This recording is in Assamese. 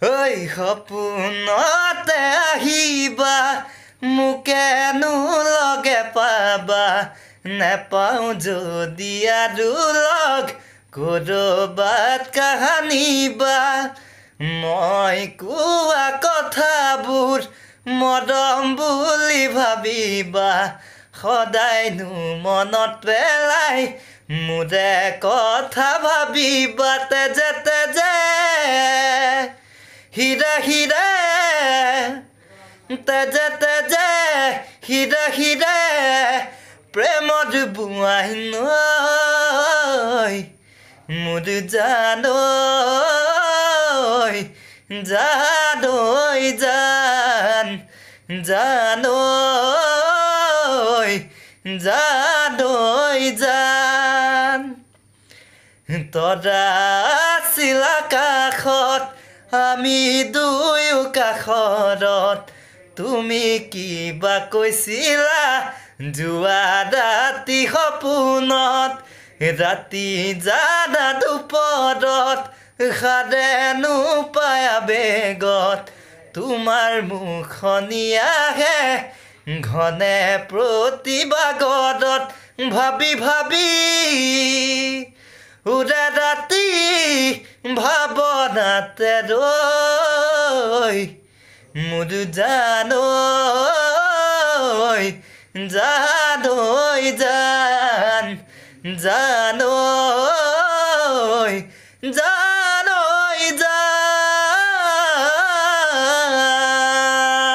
ঐ সপোনতে আহিবা মোকেনো লগে পাবা নেপাওঁ যদি আৰু লগ ক'ৰবাত কাহানিবা মই কোৱা কথাবোৰ মৰম বুলি ভাবিবা সদায়নো মনত পেলাই মোৰে কথা ভাবিবা তেজে তেজে হিৰে হিৰে তেজে তেজে হিৰে হিৰে প্ৰেমৰ বোৱাই নৈ মোৰ জানৈ জানৈ জান জানৈ জানৈ জান তৰা আছিল আকাশত আমি দুয়ো কাষৰত তুমি কিবা কৈছিলা যোৱা ৰাতি সপোনত ৰাতি জানা দুপৰত সাৰেনো পায় বেগত তোমাৰ মুখনি আহে ঘনে প্ৰতিবাগৰত ভাবি ভাবি উৰে ৰাতি ভাৱনাতে ৰৈ মোৰ জানৈ জানৈ জান জানৈ জান